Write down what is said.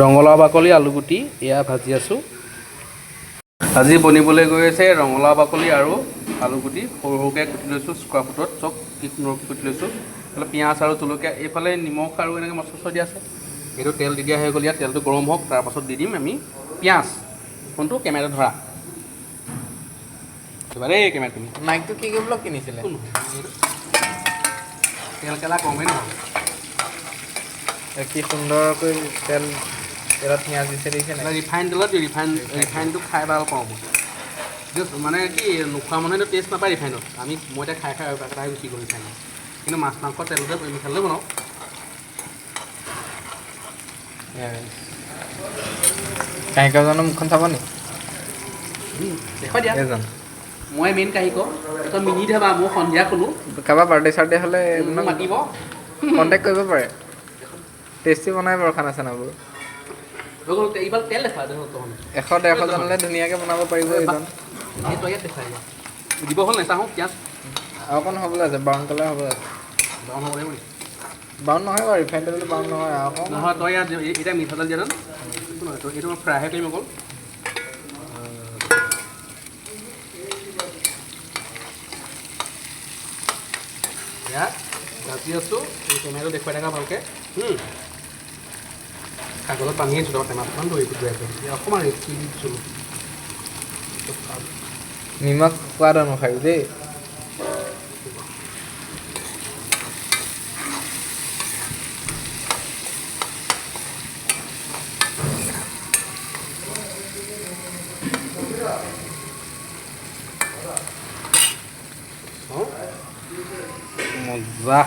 ৰঙালাও বাকলি আলুগুটি এয়া ভাজি আছোঁ। আজি বনিবলৈ গৈ আছে ৰঙালাও বাকলি আৰু আলুগুটি সৰু সৰুকৈ কুটি লৈছোঁ স্কোৱাৰ ফুটত চব নৰকি কুটি লৈছোঁ। এইফালে পিঁয়াজ আৰু জলকীয়া, এইফালে নিমখ আৰু এনেকৈ মচলা দিয়া আছে। এইটো তেল দি দিয়া হৈ গ'ল। ইয়াত তেলটো গৰম হওক, তাৰপাছত দি দিম আমি পিঁয়াজ। ফোনটো কেমেৰা ধৰা দেই, কেমেৰা তুমি মাইকটো কি কৰিবলৈ কিনিছিলে? তেল কেলা কমেই নহয়। কি সুন্দৰকৈ তেলত পিঁয়াজ দিছে দেখিছে নাই? ৰিফাইন তেলত ৰিফাইনটো খাই ভাল পাওঁ মানে কি নোখোৱা মানুহেতো টেষ্ট নাপায় ৰিফাইনত। মই এতিয়া খাই একেটাই গুচি গ'ল ৰিফাইনত। কিন্তু মাছ মাংস তেলতে মিঠালতে বনাওঁ। কাহিকৰজনৰ মুখখন চাব নি? দেখুৱাই দিয়া। মই মেইন কাহিকৰ, তই মিনি থাবা। মই সন্ধিয়া খোলোঁ, কাৰোবাৰ বাৰ্থডে চাৰ্থডে হ'লে মাতিব, কণ্টেক্ট কৰিব পাৰে। টেষ্টি বনাই বাৰু খানা চানাবোৰ। এইবাৰ তেল দেখা 100-150 ধুনীয়াকৈ বনাব পাৰিব এইজন। তই ইয়াত দেখাই দিব হ'ল নেচাওঁ পিঁয়াজ আৰু অকণ হ'বলৈ আছে, ব্ৰাউন কালাৰ হ'ব আছে। ব্ৰাউন হ'ব লাগিব নেকি? ব্ৰাউন নহয় বাৰু, ৰিফাইন তেলটো ব্ৰাউন নহয়। আকৌ নহয়, তই ইয়াত এতিয়া মিঠাতেল দিয়া নহয়, এইটো মই ফ্ৰাইহে কৰিম অকল। ইয়াত ভাজি আছোঁ, এই টেমাটো দেখুৱাই থাকা ভালকৈ। কাগজত পানী আছোঁ, তোমাৰ টেমাখন ধৰি আছোঁ। অকণমান ৰেচি দিছোঁ। নিমখ সোৱাদ অনুসৰি দেই। মজা।